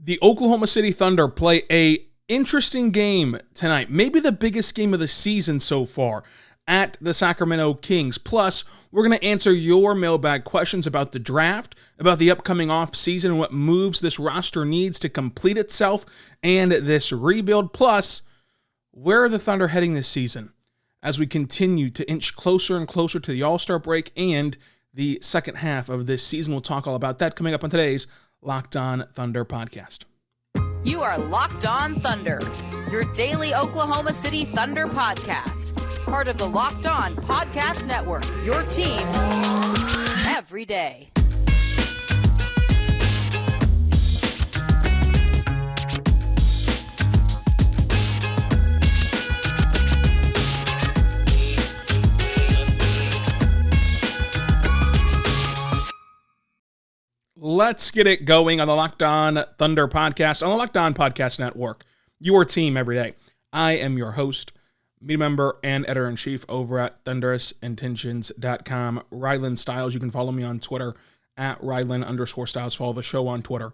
The Oklahoma City Thunder play a interesting game tonight, maybe the biggest game of the season so far, at the Sacramento Kings. Plus, we're going to answer your mailbag questions about the draft, about the upcoming offseason, and what moves this roster needs to complete itself and this rebuild. Plus, where are the Thunder heading this season as we continue to inch closer and closer to the All-Star break and the second half of this season? We'll talk all about that coming up on today's Locked On Thunder podcast. You are Locked On Thunder, your daily Oklahoma City Thunder podcast. Part of the Locked On Podcast Network, your team every day. Let's get it going on the Locked On Thunder podcast, on the Locked On Podcast Network, your team every day. I am your host, media member, and editor-in-chief over at thunderousintentions.com, Rylan Stiles. You can follow me on Twitter at Rylan_Stiles. Follow the show on Twitter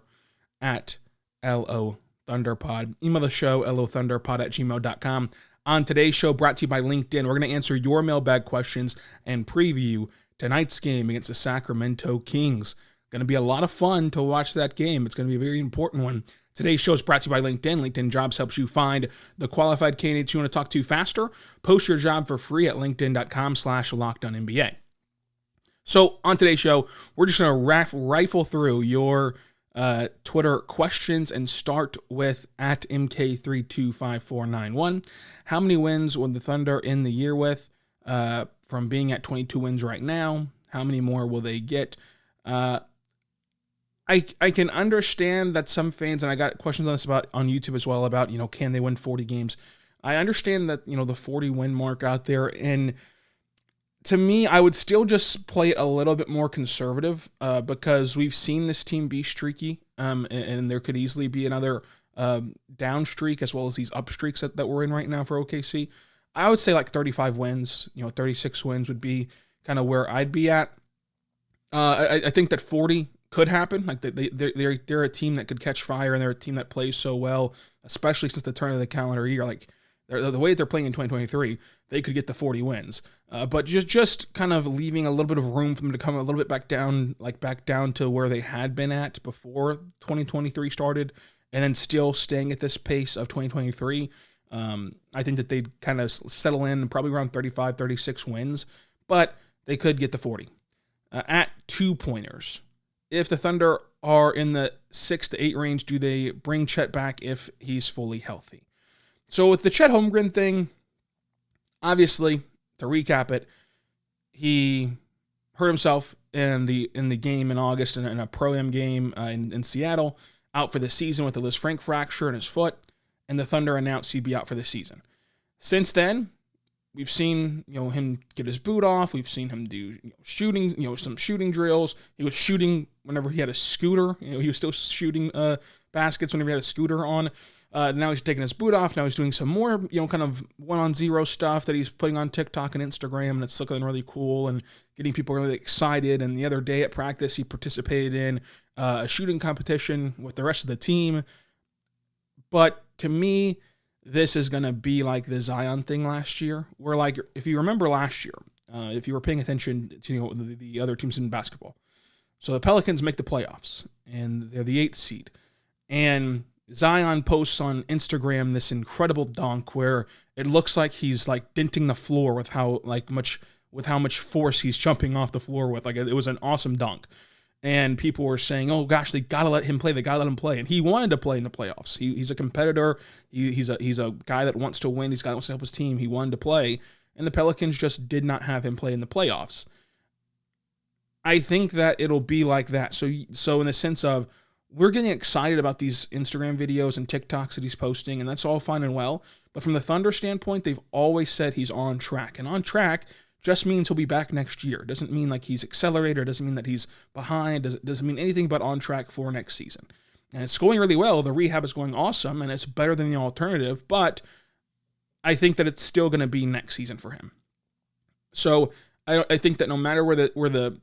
at LOThunderPod. Email the show, lothunderpod@gmail.com. On today's show, brought to you by LinkedIn, we're going to answer your mailbag questions and preview tonight's game against the Sacramento Kings. Going to be a lot of fun to watch that game. It's going to be a very important one. Today's show is brought to you by LinkedIn. LinkedIn Jobs helps you find the qualified candidates you want to talk to faster. Post your job for free at linkedin.com/LockedOnNBA. So on today's show, we're just going to rifle through your Twitter questions and start with at MK325491. How many wins will the Thunder end the year with from being at 22 wins right now? How many more will they get? I can understand that some fans, and I got questions on this on YouTube as well about, can they win 40 games? I understand that, the 40 win mark out there. And to me, I would still just play it a little bit more conservative because we've seen this team be streaky and there could easily be another down streak as well as these up streaks that we're in right now for OKC. I would say like 35 wins, 36 wins would be kind of where I'd be at. I think that 40 could happen. Like they're a team that could catch fire, and they're a team that plays so well, especially since the turn of the calendar year. Like the way they're playing in 2023, they could get the 40 wins. But just kind of leaving a little bit of room for them to come a little bit back down to where they had been at before 2023 started, and then still staying at this pace of 2023. I think that they'd kind of settle in probably around 35, 36 wins, but they could get the 40. At 2 pointers. If the Thunder are in the 6 to 8 range, do they bring Chet back if he's fully healthy? So with the Chet Holmgren thing, obviously, to recap it, he hurt himself in the game in August in a Pro-Am game in Seattle, out for the season with a Liz Frank fracture in his foot, and the Thunder announced he'd be out for the season. Since then, we've seen, him get his boot off. We've seen him do shooting, some shooting drills. He was shooting whenever he had a scooter. He was still shooting baskets whenever he had a scooter on. Now he's taking his boot off. Now he's doing some more, kind of 1-on-0 stuff that he's putting on TikTok and Instagram, and it's looking really cool and getting people really excited. And the other day at practice, he participated in a shooting competition with the rest of the team. But to me, this is going to be like the Zion thing last year, where, like, if you remember last year, if you were paying attention to the other teams in basketball. So the Pelicans make the playoffs, and they're the 8th seed. And Zion posts on Instagram this incredible dunk where it looks like he's, like, denting the floor with how much force he's jumping off the floor with. Like, it was an awesome dunk. And people were saying, oh, gosh, they got to let him play. They got to let him play. And he wanted to play in the playoffs. He's a competitor. He's a guy that wants to win. He's a guy that wants to help his team. He wanted to play. And the Pelicans just did not have him play in the playoffs. I think that it'll be like that. So in the sense of, we're getting excited about these Instagram videos and TikToks that he's posting, and that's all fine and well. But from the Thunder standpoint, they've always said he's on track. And on track just means he'll be back next year. It doesn't mean like he's accelerated. It doesn't mean that he's behind. It doesn't mean anything but on track for next season. And it's going really well. The rehab is going awesome, and it's better than the alternative. But I think that it's still going to be next season for him. So I think that no matter where the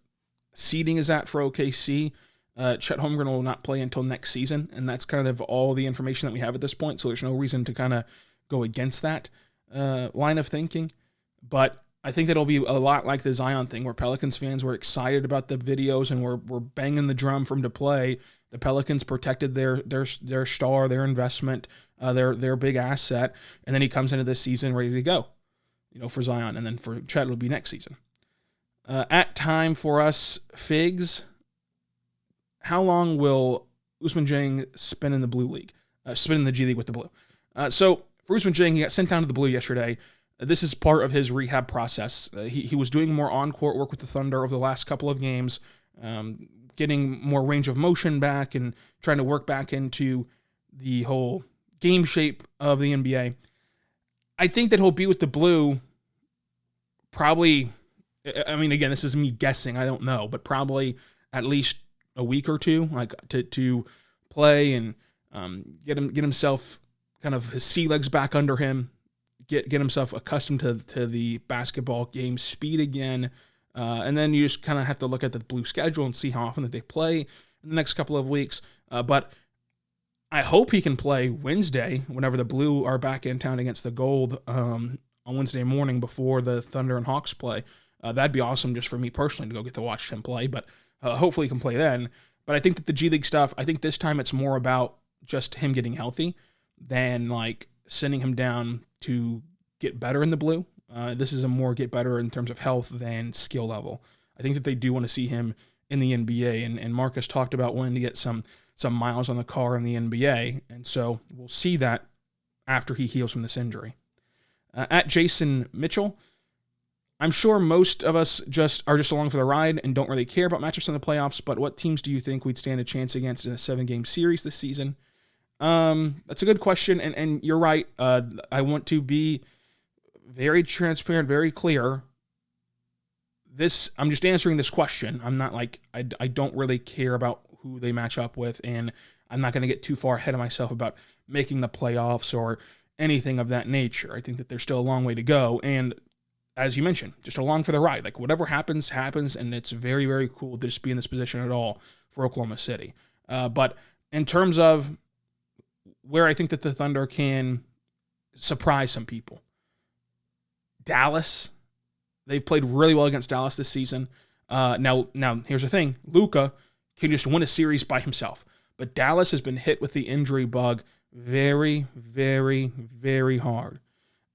seeding is at for OKC, Chet Holmgren will not play until next season, and that's kind of all the information that we have at this point, so there's no reason to kind of go against that line of thinking. But I think that it'll be a lot like the Zion thing, where Pelicans fans were excited about the videos and were banging the drum for him to play. The Pelicans protected their star, their investment, their big asset, and then he comes into this season ready to go, for Zion, and then for Chet it'll be next season. At time for us, Figs, how long will Ousmane Dieng spend in the Blue League? Spend in the G League with the Blue. So for Ousmane Dieng, he got sent down to the Blue yesterday. This is part of his rehab process. He was doing more on-court work with the Thunder over the last couple of games, getting more range of motion back and trying to work back into the whole game shape of the NBA. I think that he'll be with the Blue probably, I mean, again, this is me guessing, I don't know, but probably at least a week or two, like to play and get himself kind of his sea legs back under him, get himself accustomed to the basketball game speed again. And then you just kind of have to look at the Blue schedule and see how often that they play in the next couple of weeks. But I hope he can play Wednesday whenever the Blue are back in town against the Gold on Wednesday morning before the Thunder and Hawks play. That'd be awesome just for me personally to go get to watch him play, but hopefully he can play then. But I think that the G League stuff, I think this time it's more about just him getting healthy than like sending him down to get better in the Blue. This is a more get better in terms of health than skill level. I think that they do want to see him in the NBA, and Marcus talked about wanting to get some miles on the car in the NBA, and so we'll see that after he heals from this injury. At Jason Mitchell, I'm sure most of us are just along for the ride and don't really care about matchups in the playoffs, but what teams do you think we'd stand a chance against in a 7-game series this season? That's a good question, and you're right. I want to be very transparent, very clear. I'm just answering this question. I'm not like, I don't really care about who they match up with, and I'm not going to get too far ahead of myself about making the playoffs or anything of that nature. I think that there's still a long way to go, and as you mentioned, just along for the ride. Like, whatever happens, and it's very, very cool to just be in this position at all for Oklahoma City. But in terms of where I think that the Thunder can surprise some people, Dallas, they've played really well against Dallas this season. Now here's the thing. Luka can just win a series by himself. But Dallas has been hit with the injury bug very, very, very hard.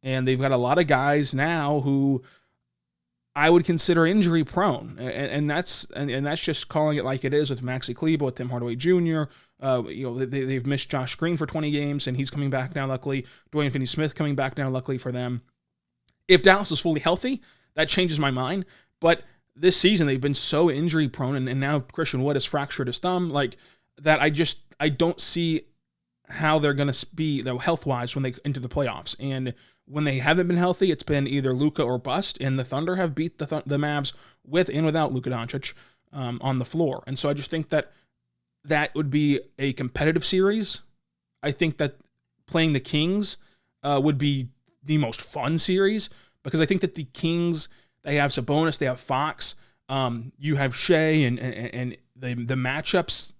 And they've got a lot of guys now who I would consider injury prone. And that's just calling it like it is with Maxi Kleber, with Tim Hardaway Jr. They've missed Josh Green for 20 games, and he's coming back now, luckily. Dwayne Finney-Smith coming back now, luckily for them. If Dallas is fully healthy, that changes my mind. But this season, they've been so injury prone, and now Christian Wood has fractured his thumb, like that. I don't see how they're going to be health-wise when they enter the playoffs. And when they haven't been healthy, it's been either Luka or bust, and the Thunder have beat the Mavs with and without Luka Doncic on the floor. And so I just think that would be a competitive series. I think that playing the Kings would be the most fun series, because I think that the Kings, they have Sabonis, they have Fox, you have Shea, and the matchups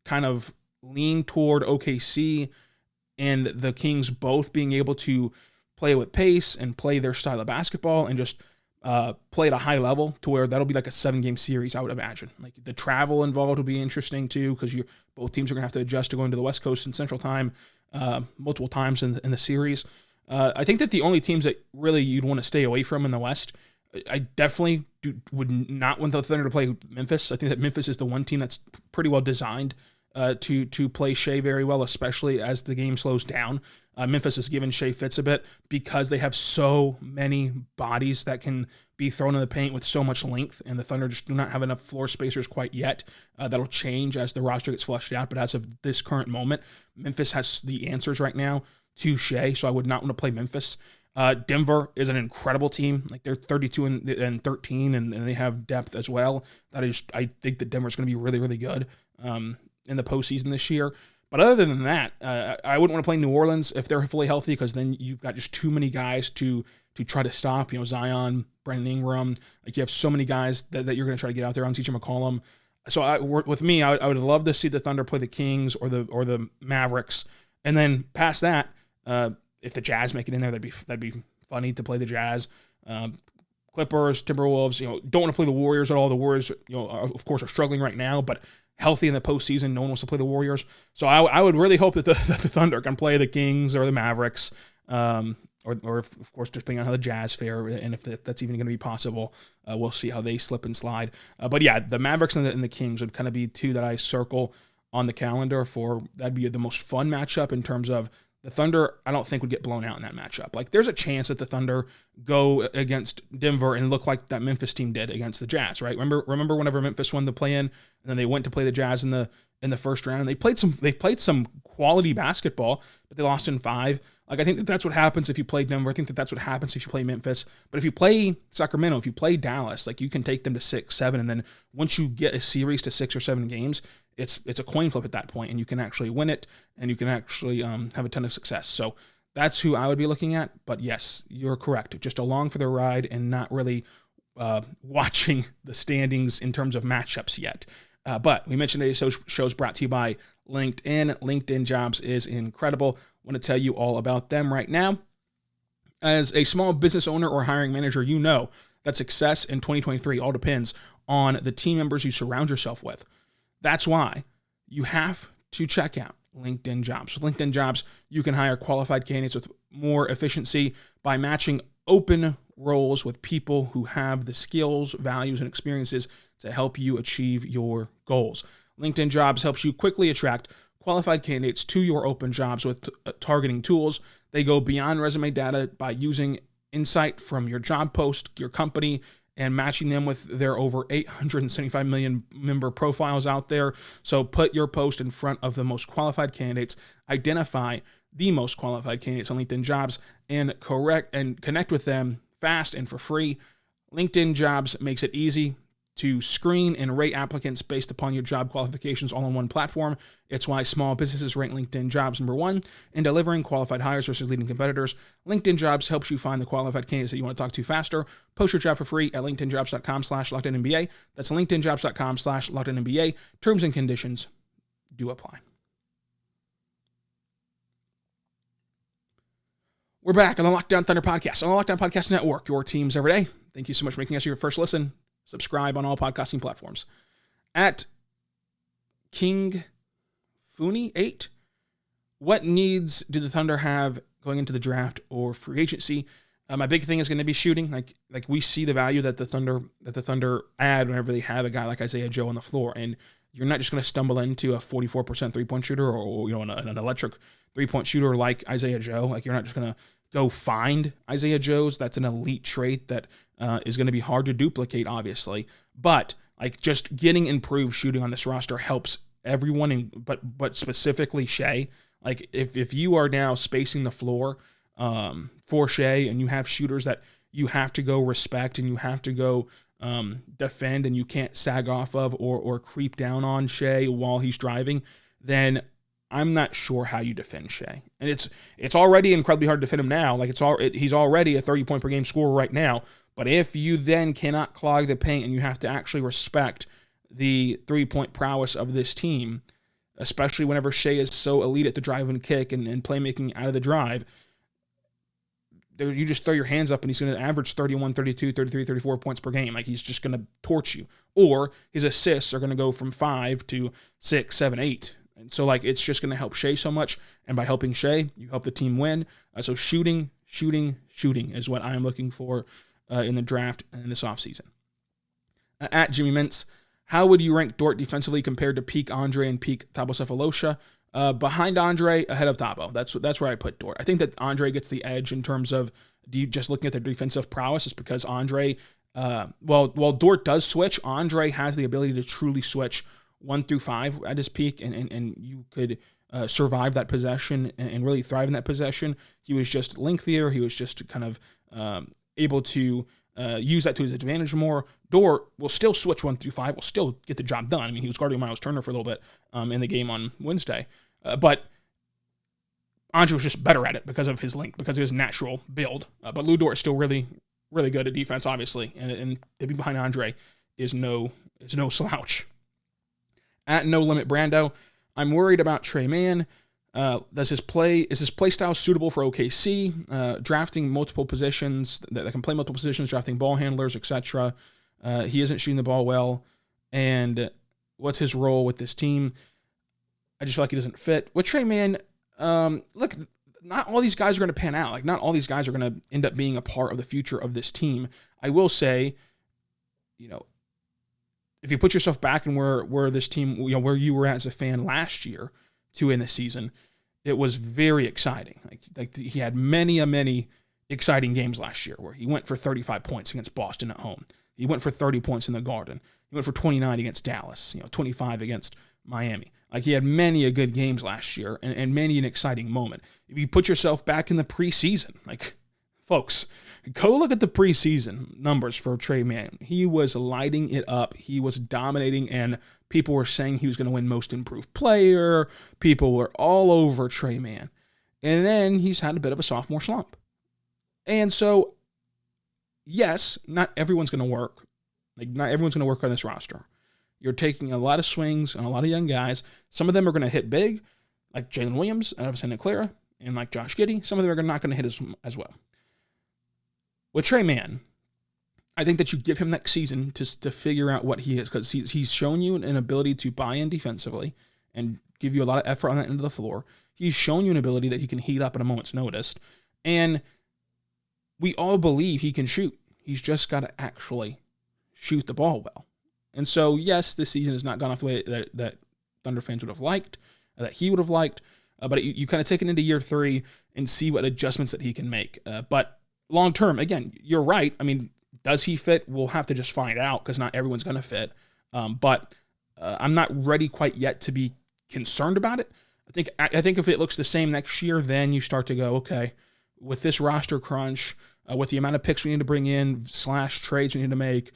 kind of lean toward OKC and the Kings both being able to play with pace and play their style of basketball and just play at a high level, to where that'll be like a 7-game series, I would imagine. Like, the travel involved will be interesting too, because both teams are going to have to adjust to going to the West Coast and Central Time multiple times in the series. I think that the only teams that really you'd want to stay away from in the West, I definitely would not want the Thunder to play Memphis. I think that Memphis is the one team that's pretty well designed to play Shea very well, especially as the game slows down. Memphis has given Shea fits a bit because they have so many bodies that can be thrown in the paint with so much length, and the Thunder just do not have enough floor spacers quite yet. That'll change as the roster gets flushed out, but as of this current moment, Memphis has the answers right now to Shea, so I would not want to play Memphis. Denver is an incredible team. Like, they're 32 and 13, and they have depth as well. I think that Denver's going to be really, really good in the postseason this year. But other than that, I wouldn't want to play New Orleans if they're fully healthy, because then you've got just too many guys to try to stop. Zion, Brandon Ingram. Like, you have so many guys that you're going to try to get out there on CJ McCollum. So with me, I would love to see the Thunder play the Kings or the Mavericks, and then past that, if the Jazz make it in there, that'd be funny to play the Jazz. Clippers, Timberwolves, don't want to play the Warriors at all. The Warriors, of course, are struggling right now, but healthy in the postseason. No one wants to play the Warriors. So I would really hope that the Thunder can play the Kings or the Mavericks, or of course, depending on how the Jazz fare, and if that's even going to be possible, we'll see how they slip and slide. But yeah, the Mavericks and the Kings would kind of be two that I circle on the calendar for. That'd be the most fun matchup in terms of the Thunder. I don't think would get blown out in that matchup. Like, there's a chance that the Thunder go against Denver and look like that Memphis team did against the Jazz, right? Remember whenever Memphis won the play-in, and then they went to play the Jazz in the first round. They played some quality basketball, but they lost in 5. Like, I think that's what happens if you play Denver. I think that's what happens if you play Memphis. But if you play Sacramento, if you play Dallas, like, you can take them to 6, 7, and then once you get a series to 6 or 7 games, it's a coin flip at that point, and you can actually win it, and you can actually have a ton of success. So that's who I would be looking at. But yes, you're correct. Just along for the ride and not really watching the standings in terms of matchups yet. But we mentioned today's show is brought to you by LinkedIn. LinkedIn Jobs is incredible. I want to tell you all about them right now. As a small business owner or hiring manager, you know that success in 2023 all depends on the team members you surround yourself with. That's why you have to check out LinkedIn Jobs. With LinkedIn Jobs, you can hire qualified candidates with more efficiency by matching open roles with people who have the skills, values, and experiences to help you achieve your goals. LinkedIn Jobs helps you quickly attract qualified candidates to your open jobs with targeting tools. They go beyond resume data by using insight from your job post, your company, and matching them with their over 875 million member profiles out there. So put your post in front of the most qualified candidates, identify the most qualified candidates on LinkedIn Jobs, and connect with them fast and for free. LinkedIn Jobs makes it easy to screen and rate applicants based upon your job qualifications all on one platform. It's why small businesses rank LinkedIn Jobs number 1 in delivering qualified hires versus leading competitors. LinkedIn Jobs helps you find the qualified candidates that you want to talk to faster. Post your job for free at linkedinjobs.com/LockedInNBA. That's linkedinjobs.com/LockedInNBA. Terms and conditions do apply. We're back on the Lockdown Thunder podcast, on the Lockdown Podcast Network, your teams every day. Thank you so much for making us your first listen. Subscribe on all podcasting platforms. At King Funi 8, what needs do the Thunder have going into the draft or free agency? My big thing is going to be shooting. Like we see the value that the Thunder add whenever they have a guy like Isaiah Joe on the floor, and you're not just going to stumble into a 44% 3-point shooter or an electric 3-point shooter like Isaiah Joe. Like, you're not just going to go find Isaiah Joe's. That's an elite trait that is going to be hard to duplicate, obviously. But like, just getting improved shooting on this roster helps everyone, but specifically Shai. Like, if you are now spacing the floor for Shai, and you have shooters that you have to go respect and you have to go defend, and you can't sag off of or creep down on Shai while he's driving, then I'm not sure how you defend Shai. And it's already incredibly hard to defend him now. Like, he's already a 30-point per game scorer right now. But if you then cannot clog the paint and you have to actually respect the 3-point prowess of this team, especially whenever Shai is so elite at the drive and kick and playmaking out of the drive, you just throw your hands up and he's going to average 31, 32, 33, 34 points per game. Like, he's just going to torch you. Or his assists are going to go from 5 to 6, 7, 8. And so, like, it's just going to help Shai so much. And by helping Shai, you help the team win. So shooting is what I'm looking for in the draft and in this offseason. At Jimmy Mintz, how would you rank Dort defensively compared to peak Andre and peak Thabo Sefolosha? Behind Andre, ahead of Thabo. That's where I put Dort. I think that Andre gets the edge in terms of just looking at their defensive prowess, is because Andre, while Dort does switch, Andre has the ability to truly switch 1 through 5 at his peak, and you could survive that possession and really thrive in that possession. He was just lengthier. He was just kind of able to use that to his advantage more. Dort will still switch 1 through 5, will still get the job done. I mean, he was guarding Miles Turner for a little bit in the game on Wednesday. But Andre was just better at it because of his length, because of his natural build. But Lou Dort is still really, really good at defense, obviously. And to be behind Andre is no slouch. At No Limit Brando, I'm worried about Tre Mann. Is his play style suitable for OKC? Drafting multiple positions that can play multiple positions, drafting ball handlers, etc. He isn't shooting the ball well, and what's his role with this team? I just feel like he doesn't fit. With Tre Mann, look, not all these guys are going to pan out. Like, not all these guys are going to end up being a part of the future of this team. I will say, if you put yourself back in where this team, where you were as a fan last year to end the season, it was very exciting. Like he had many exciting games last year where he went for 35 points against Boston at home. He went for 30 points in the Garden. He went for 29 against Dallas, 25 against Miami. Like, he had many a good games last year and many an exciting moment. If you put yourself back in the preseason, like, folks, go look at the preseason numbers for Tre Mann. He was lighting it up. He was dominating, and people were saying he was going to win Most Improved Player. People were all over Tre Mann. And then he's had a bit of a sophomore slump. And so, yes, not everyone's going to work. Like, not everyone's going to work on this roster. You're taking a lot of swings on a lot of young guys. Some of them are going to hit big, like Jalen Williams out of Santa Clara, and like Josh Giddey. Some of them are not going to hit as well. With Tre Mann, I think that you give him next season to figure out what he is, because he's shown you an ability to buy in defensively and give you a lot of effort on that end of the floor. He's shown you an ability that he can heat up at a moment's notice. And we all believe he can shoot. He's just got to actually shoot the ball well. And so, yes, this season has not gone off the way that Thunder fans would have liked, that he would have liked, but you kind of take it into year 3 and see what adjustments that he can make. But long term, again, you're right. I mean, does he fit? We'll have to just find out, because not everyone's going to fit. But I'm not ready quite yet to be concerned about it. I think if it looks the same next year, then you start to go, okay, with this roster crunch, with the amount of picks we need to bring in / trades we need to make,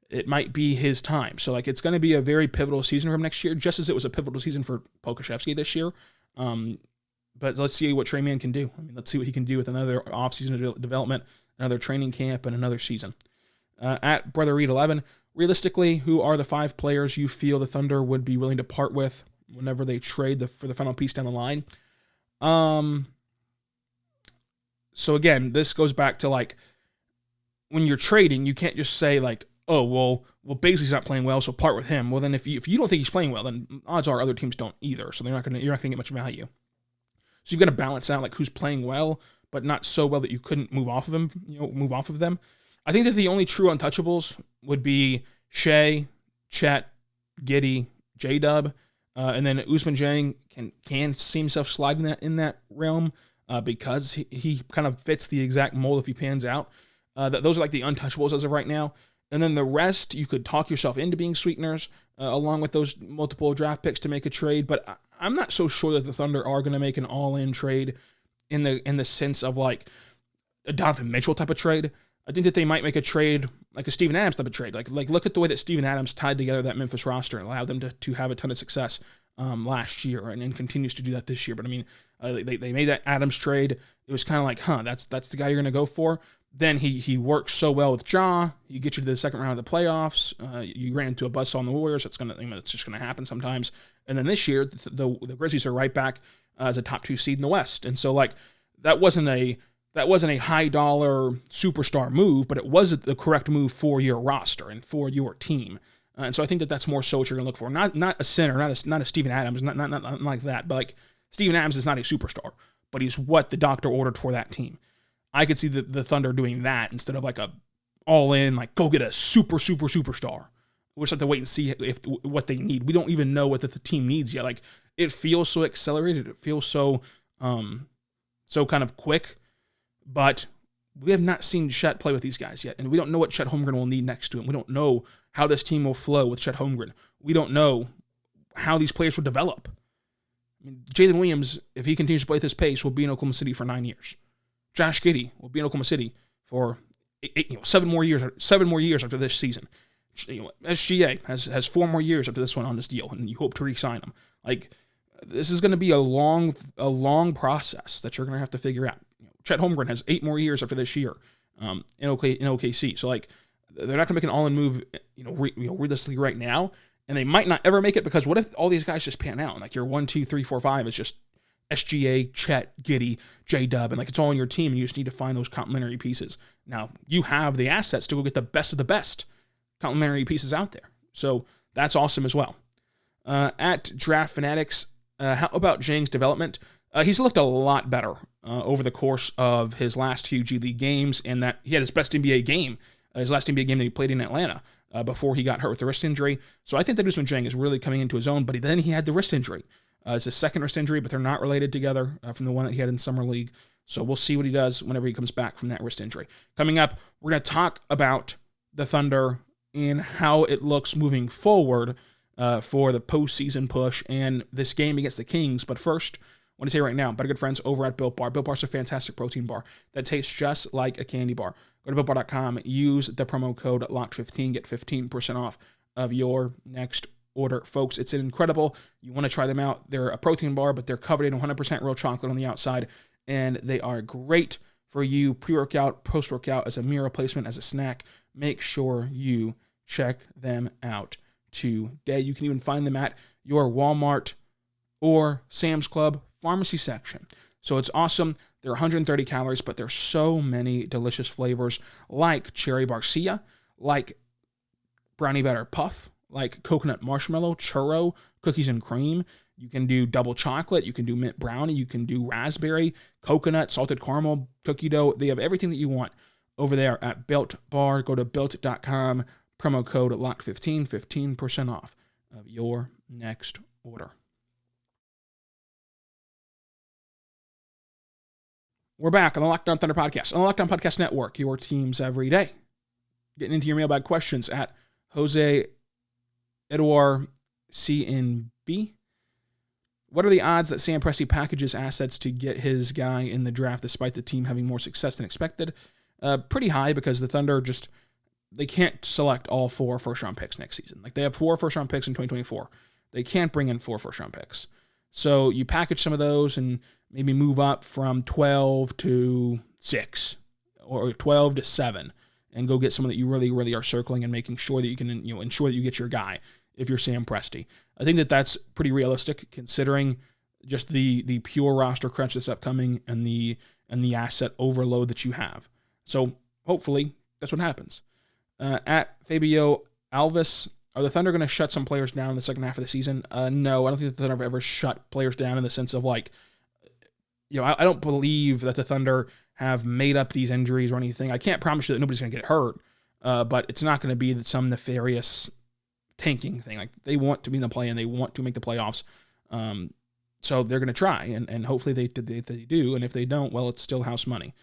it might be his time. So, like, it's going to be a very pivotal season for him next year, just as it was a pivotal season for Pokusevski this year. But let's see what Tre Mann can do. I mean, let's see what he can do with another offseason development, another training camp, and another season. At Brother Reed 11, realistically, who are the 5 players you feel the Thunder would be willing to part with whenever they trade for the final piece down the line? So again, this goes back to, like, when you're trading, you can't just say, like, oh, well, Bazley's not playing well, so part with him. Well, then if you don't think he's playing well, then odds are other teams don't either. So you're not gonna get much value. So you've got to balance out, like, who's playing well, but not so well that you couldn't move off of them. I think that the only true untouchables would be Shea, Chet, Giddey, J-Dub, and then Ousmane Dieng can see himself sliding in that realm because he kind of fits the exact mold if he pans out. Those are like the untouchables as of right now. And then the rest, you could talk yourself into being sweeteners, along with those multiple draft picks to make a trade. But I'm not so sure that the Thunder are going to make an all-in trade in the sense of, like, a Donovan Mitchell type of trade. I think that they might make a trade like a Steven Adams type of trade. Like look at the way that Steven Adams tied together that Memphis roster and allowed them to have a ton of success last year and continues to do that this year. But I mean, they made that Adams trade. It was kind of like, that's the guy you're going to go for. Then he works so well with Ja. He gets you to the second round of the playoffs. You ran into a buzzsaw on the Warriors. It's just going to happen sometimes. And then this year, the Grizzlies are right back as a top 2 seed in the West. And so, like, that wasn't a high dollar superstar move, but it was the correct move for your roster and for your team. And so I think that that's more so what you're going to look for. Not a center, not a Steven Adams, not like that. But, like, Steven Adams is not a superstar, but he's what the doctor ordered for that team. I could see the Thunder doing that instead of, like, a all-in, like, go get a superstar. We'll just have to wait and see what they need. We don't even know what the team needs yet. Like, it feels so accelerated. It feels so kind of quick. But we have not seen Chet play with these guys yet, and we don't know what Chet Holmgren will need next to him. We don't know how this team will flow with Chet Holmgren. We don't know how these players will develop. I mean, Jalen Williams, if he continues to play at this pace, will be in Oklahoma City for 9 years. Josh Giddey will be in Oklahoma City for 7 more years after this season. SGA has 4 more years after this one on this deal, and you hope to re-sign him. Like, this is going to be a long process that you're going to have to figure out. Chet Holmgren has 8 more years after this year in OKC. So, like, they're not going to make an all-in move, realistically right now. And they might not ever make it, because what if all these guys just pan out? Like your 1, 2, 3, 4, 5 is just SGA, Chet, Giddey, J-Dub, and like it's all on your team, and you just need to find those complementary pieces. Now, you have the assets to go get the best of the best complementary pieces out there. So that's awesome as well. At Draft Fanatics, how about Dieng's development? He's looked a lot better over the course of his last few G League games, and that he had his best NBA game, his last NBA game that he played in Atlanta before he got hurt with the wrist injury. So I think that Ousmane Dieng is really coming into his own, but then he had the wrist injury. It's his second wrist injury, but they're not related together from the one that he had in Summer League. So we'll see what he does whenever he comes back from that wrist injury. Coming up, we're going to talk about the Thunder and how it looks moving forward for the postseason push and this game against the Kings. But first, I want to say right now, better good friends over at Built Bar. Built Bar is a fantastic protein bar that tastes just like a candy bar. Go to BuiltBar.com, use the promo code LOCKED15, get 15% off of your next order. Folks, it's incredible. You want to try them out. They're a protein bar, but they're covered in 100% real chocolate on the outside, and they are great for you pre-workout, post-workout, as a meal replacement, as a snack. Make sure you check them out today. You can even find them at your Walmart or Sam's Club pharmacy section. So it's awesome. They're 130 calories, but there's so many delicious flavors like cherry barcia, like brownie batter puff, like coconut marshmallow, churro, cookies and cream. You can do double chocolate. You can do mint brownie. You can do raspberry, coconut, salted caramel, cookie dough. They have everything that you want over there at Built Bar. Go to Built.com, promo code LOCK15, 15% off of your next order. We're back on the Locked On Thunder podcast, on the Locked On Podcast Network, your teams every day. Getting into your mailbag questions at Jose Edouard CNB. What are the odds that Sam Presti packages assets to get his guy in the draft despite the team having more success than expected? Pretty high, because the Thunder they can't select all 4 first-round picks next season. Like, they have 4 first-round picks in 2024. They can't bring in 4 first-round picks. So you package some of those and maybe move up from 12 to 6 or 12 to 7 and go get someone that you really, really are circling and making sure that you can, ensure that you get your guy if you're Sam Presti. I think that that's pretty realistic, considering just the pure roster crunch that's upcoming and the asset overload that you have. So hopefully that's what happens. At Fabio Alves, are the Thunder going to shut some players down in the second half of the season? No, I don't think the Thunder have ever shut players down in the sense of I don't believe that the Thunder have made up these injuries or anything. I can't promise you that nobody's going to get hurt, but it's not going to be some nefarious tanking thing. Like, they want to be in the play and they want to make the playoffs. So they're going to try, and hopefully they do. And if they don't, well, it's still house money.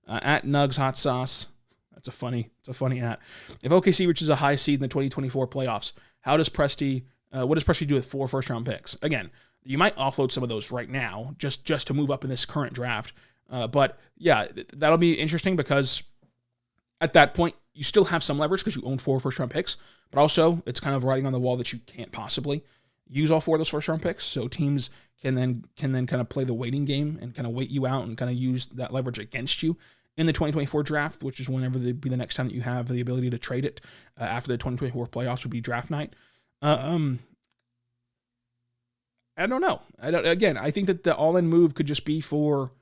At Nugs Hot Sauce, it's a funny at. If OKC reaches a high seed in the 2024 playoffs, what does Presti do with 4 first-round picks? Again, you might offload some of those right now just to move up in this current draft. But yeah, that'll be interesting, because at that point, you still have some leverage because you own 4 first-round picks, but also it's kind of writing on the wall that you can't possibly use all 4 of those first-round picks. So teams can then kind of play the waiting game and kind of wait you out and kind of use that leverage against you in the 2024 draft, which is whenever it'd be the next time that you have the ability to trade it after the 2024 playoffs would be draft night. I don't know. I think that the all-in move could just be for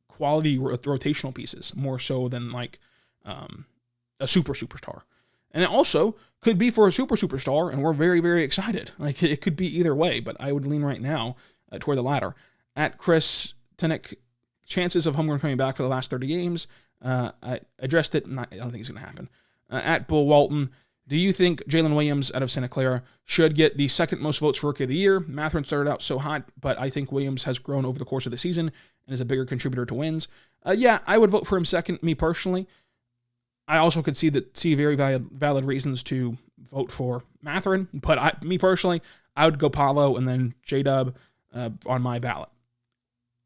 quality rotational pieces more so than like a superstar. And it also could be for a superstar, and we're very, very excited. Like, it could be either way, but I would lean right now toward the latter. At Chris Tenick, chances of Homegrown coming back for the last 30 games. I addressed it. I don't think it's going to happen. At Bull Walton, do you think Jalen Williams out of Santa Clara should get the second most votes for Rookie of the Year? Mathurin started out so hot, but I think Williams has grown over the course of the season and is a bigger contributor to wins. Yeah, I would vote for him second, me personally. I also could see very valid reasons to vote for Mathurin, but me personally, I would go Paolo and then J-Dub on my ballot.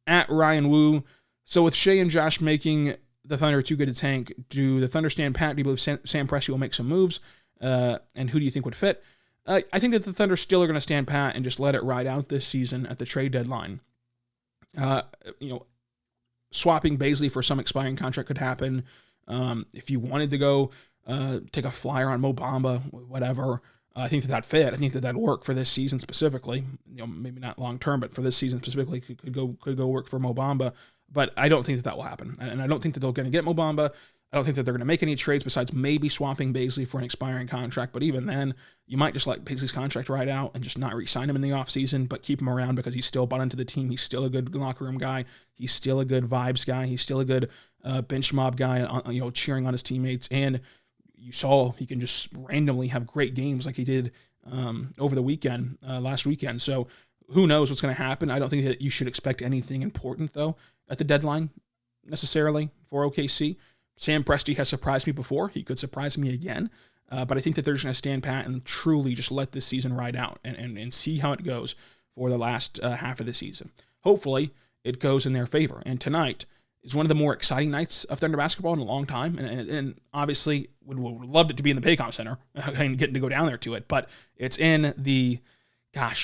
At Ryan Wu, so with Shea and Josh making the Thunder too good to tank, do the Thunder stand pat? Do you believe Sam Presti will make some moves? And who do you think would fit? I think that the Thunder still are going to stand pat and just let it ride out this season at the trade deadline. Swapping Baisley for some expiring contract could happen. If you wanted to go take a flyer on Mo Bamba, whatever. I think that fit. I think that work for this season specifically. Maybe not long term, but for this season specifically, could go work for Mo Bamba. But I don't think that will happen, and I don't think that they're going to get Mo Bamba. I don't think that they're going to make any trades besides maybe swapping Bazley for an expiring contract. But even then, you might just let Bazley's contract ride out and just not re-sign him in the offseason, but keep him around because he's still bought into the team. He's still a good locker room guy. He's still a good vibes guy. He's still a good bench mob guy, cheering on his teammates. And you saw he can just randomly have great games like he did over the weekend, last weekend. So who knows what's going to happen. I don't think that you should expect anything important, though, at the deadline necessarily for OKC. Sam Presti has surprised me before. He could surprise me again. But I think that they're just going to stand pat and truly just let this season ride out and see how it goes for the last half of the season. Hopefully, it goes in their favor. And tonight is one of the more exciting nights of Thunder basketball in a long time. And obviously, would loved it to be in the Paycom Center and getting to go down there to it. But it's in the,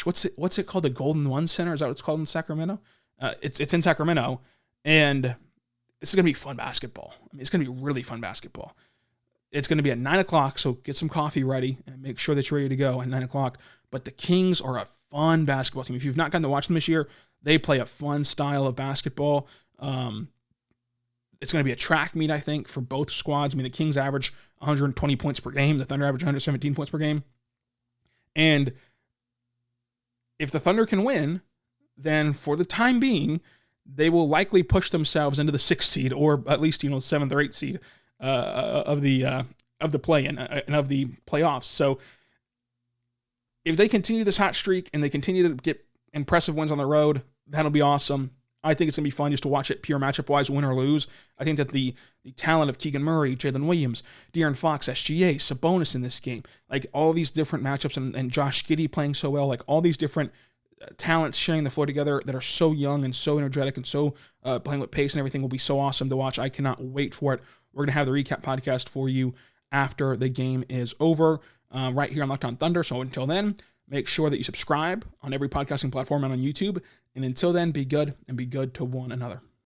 what's it called? The Golden One Center? Is that what it's called in Sacramento? It's in Sacramento. And this is going to be fun basketball. It's going to be really fun basketball. It's going to be at 9 o'clock, so get some coffee ready and make sure that you're ready to go at 9 o'clock. But the Kings are a fun basketball team. If you've not gotten to watch them this year, they play a fun style of basketball. It's going to be a track meet, I think, for both squads. The Kings average 120 points per game. The Thunder average 117 points per game. And if the Thunder can win, then for the time being, they will likely push themselves into the 6th seed, or at least 7th or 8th seed of the play-in and of the playoffs. So if they continue this hot streak and they continue to get impressive wins on the road, that'll be awesome. I think it's going to be fun just to watch it pure matchup-wise, win or lose. I think that the talent of Keegan Murray, Jalen Williams, De'Aaron Fox, SGA, Sabonis in this game, like all these different matchups, and Josh Giddey playing so well, like all these different talents sharing the floor together that are so young and so energetic and so playing with pace and everything will be so awesome to watch. I cannot wait for it. We're going to have the recap podcast for you after the game is over right here on Locked On Thunder. So until then, make sure that you subscribe on every podcasting platform and on YouTube. And until then, be good and be good to one another.